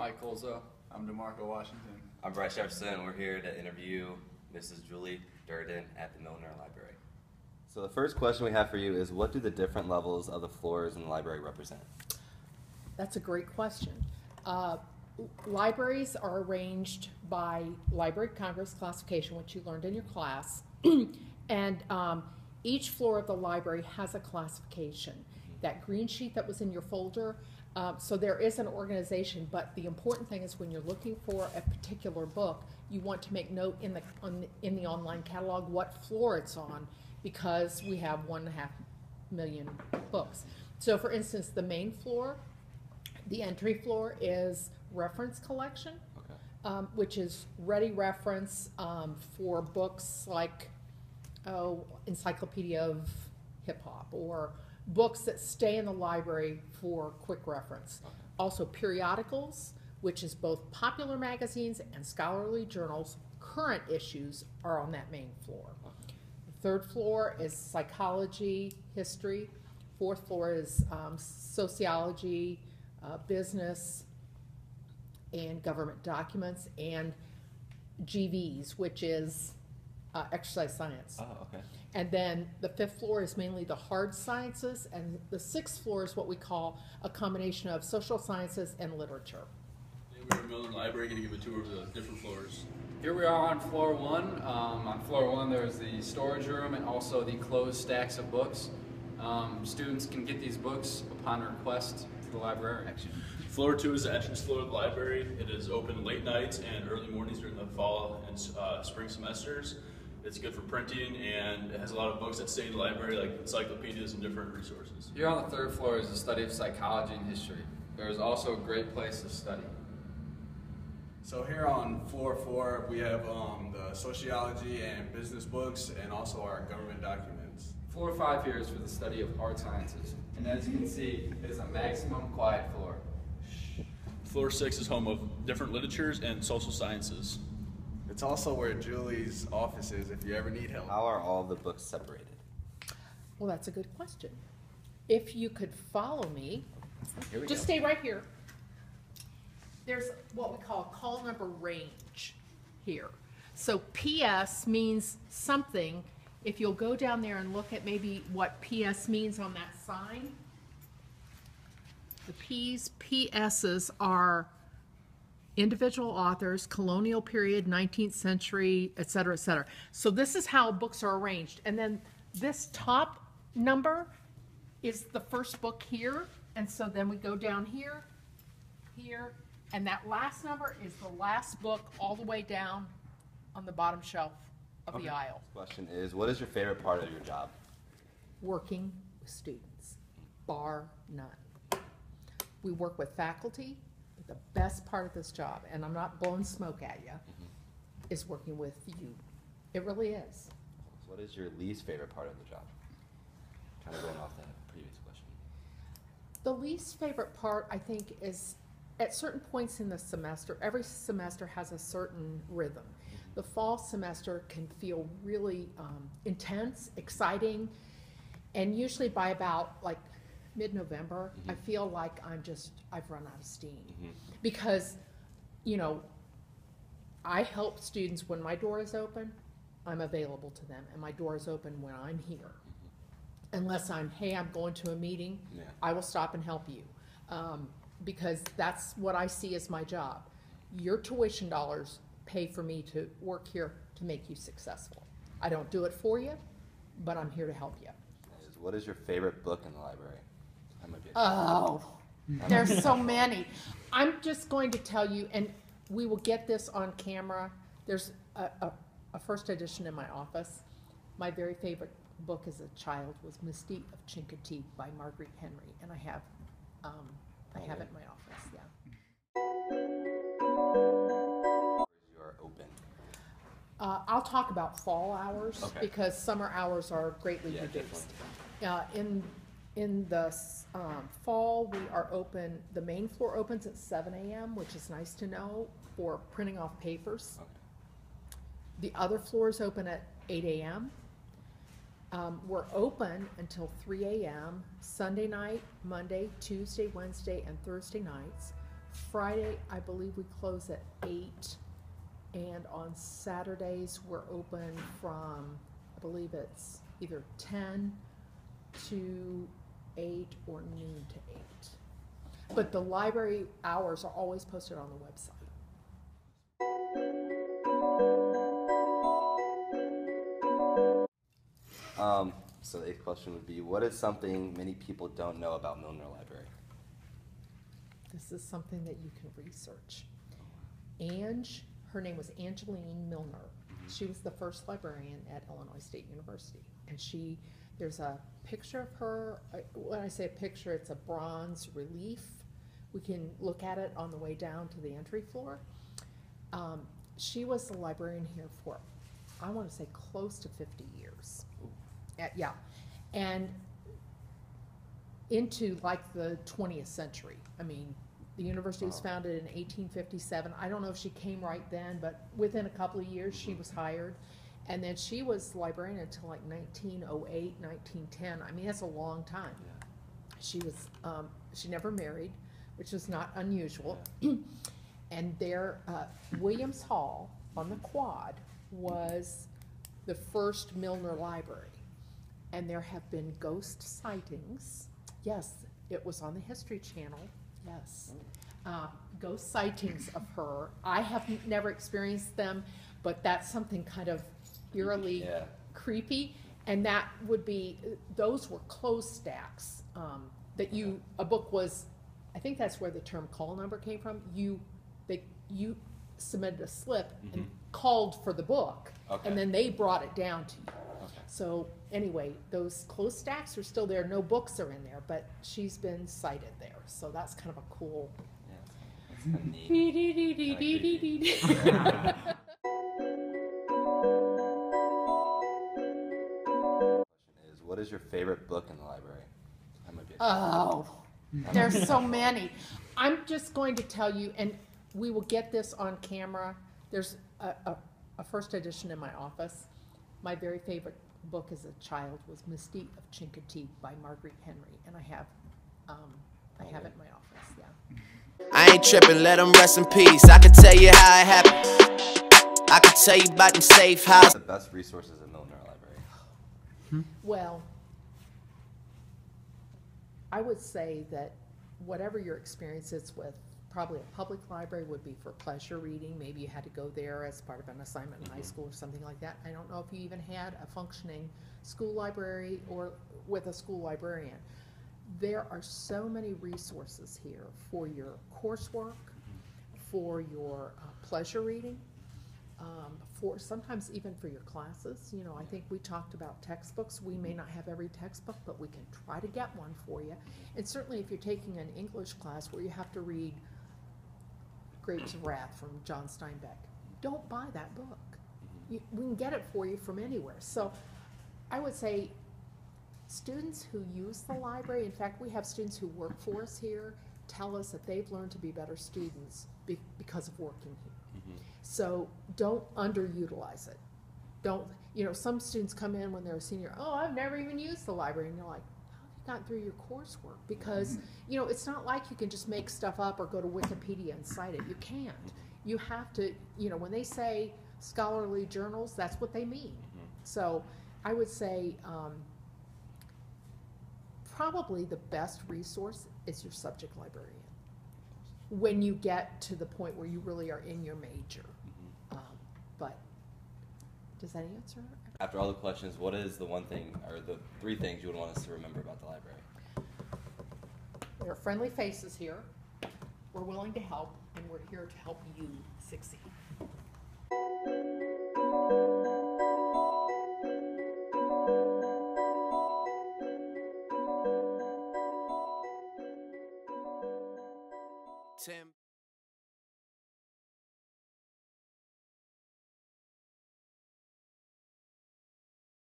Mike Colzo. I'm DeMarco Washington. I'm Bryce Jefferson. We're here to interview Mrs. Julie Durden at the Milner Library. So the first question we have for you is, what do the different levels of the floors in the library represent? That's a great question. Libraries are arranged by Library of Congress classification, which you learned in your class, and each floor of the library has a classification. That green sheet that was in your folder, so there is an organization, but the important thing is when you're looking for a particular book, you want to make note in the online catalog what floor it's on, because we have 1.5 million books. So for instance, the main floor, the entry floor is reference collection, okay. Which is ready reference for books like Encyclopedia of Hip Hop, or books that stay in the library for quick reference. Okay. Also periodicals, which is both popular magazines and scholarly journals. Current issues are on that main floor. Okay. The third floor is psychology, history. Fourth floor is sociology, business, and government documents, and GVs, which is exercise science. Oh, okay. And then the fifth floor is mainly the hard sciences, and the sixth floor is what we call a combination of social sciences and literature. We're at Milner Library, going to give a tour of the different floors. Here we are on floor one. On floor one there's the storage room and also the closed stacks of books. Students can get these books upon request to the librarian. Floor two is the entrance floor of the library. It is open late nights and early mornings during the fall and spring semesters. It's good for printing, and it has a lot of books that stay in the library, like encyclopedias and different resources. Here on the third floor is the study of psychology and history. There is also a great place to study. So here on floor 4, we have the sociology and business books, and also our government documents. Floor 5 here is for the study of hard sciences. And as you can see, it is a maximum quiet floor. Floor 6 is home of different literatures and social sciences. It's also where Julie's office is if you ever need help. How are all the books separated? Well, that's a good question. If you could follow me, Here we just go. stay right here. There's what we call a call number range here. So PS means something. If you'll go down there and look at maybe what PS means on that sign, the PS's are individual authors, colonial period, 19th century, et cetera, et cetera. So this is how books are arranged. And then this top number is the first book here. And so then we go down here, here, and that last number is the last book all the way down on the bottom shelf of the aisle. Question is, what is your favorite part of your job? Working with students, bar none. We work with faculty. The best part of this job, and I'm not blowing smoke at you, is working with you. It really is. What is your least favorite part of the job? Kind of going off that previous question. The least favorite part, I think, is at certain points in the semester. Every semester has a certain rhythm. The fall semester can feel really intense, exciting, and usually by about like mid-November, I feel like I've run out of steam. Because, you know, I help students when my door is open, I'm available to them, and my door is open when I'm here. Unless I'm going to a meeting, I will stop and help you. Because that's what I see as my job. Your tuition dollars pay for me to work here to make you successful. I don't do it for you, but I'm here to help you. What is your favorite book in the library? Oh, there's so many. I'm just going to tell you, and we will get this on camera. There's a first edition in my office. My very favorite book as a child was Misty of Chincoteague by Margaret Henry, and I have it in my office. Yeah. You are open. I'll talk about fall hours, okay, because summer hours are greatly reduced. In the fall, we are open, the main floor opens at 7 a.m., which is nice to know for printing off papers. Okay. The other floors open at 8 a.m. We're open until 3 a.m. Sunday night, Monday, Tuesday, Wednesday, and Thursday nights. Friday, I believe we close at 8, and on Saturdays, we're open from, I believe it's either 10 to 8 or noon to 8. But the library hours are always posted on the website. So the 8th question would be, what is something many people don't know about Milner Library? This is something that you can research. Her name was Angeline Milner. She was the first librarian at Illinois State University. And there's a picture of her. When I say a picture, it's a bronze relief. We can look at it on the way down to the entry floor. She was the librarian here for, I want to say, close to 50 years. Yeah, and into like the 20th century. I mean, the university was founded in 1857. I don't know if she came right then, but within a couple of years she was hired. And then she was librarian until like 1908, 1910. I mean, that's a long time. Yeah. She never married, which was not unusual. Yeah. And there, Williams Hall on the quad was the first Milner Library. And there have been ghost sightings. Yes, it was on the History Channel. Yes. Ghost sightings of her. I have never experienced them, but that's something kind of eerily creepy. And that would be, those were closed stacks. A book was, I think that's where the term call number came from. You submitted a slip and called for the book, and then they brought it down to you. So anyway, those closed stacks are still there. No books are in there, but she's been cited there. So that's kind of a cool. Yeah, that's kind of neat. Question is, what is your favorite book in the library? That might be There's so many. I'm just going to tell you, and we will get this on camera. There's a first edition in my office. My very favorite book as a child was Mystique of Chincoteague by Marguerite Henry, and I have it in my office. Yeah. I ain't tripping, let them rest in peace. I can tell you how it happened. I can tell you about them safe houses. The best resources in Milner Library. Well, I would say that whatever your experience is with probably a public library would be for pleasure reading. Maybe you had to go there as part of an assignment in high school or something like that. I don't know if you even had a functioning school library or with a school librarian. There are so many resources here for your coursework, for your pleasure reading, for sometimes even for your classes. You know, I think we talked about textbooks. We may not have every textbook, but we can try to get one for you. And certainly if you're taking an English class where you have to read Grapes of Wrath from John Steinbeck, don't buy that book. We can get it for you from anywhere. So I would say students who use the library, in fact, we have students who work for us here, tell us that they've learned to be better students because of working here. So don't underutilize it. Don't, you know, some students come in when they're a senior, oh, I've never even used the library. And you're like, how have you gotten through your coursework? Because, you know, it's not like you can just make stuff up or go to Wikipedia and cite it. You can't. You have to, you know, when they say scholarly journals, that's what they mean. So I would say probably the best resource is your subject librarian when you get to the point where you really are in your major. But does that answer? After all the questions, what is the one thing or the 3 things you would want us to remember about the library? There are friendly faces here. We're willing to help, and we're here to help you succeed. Tim.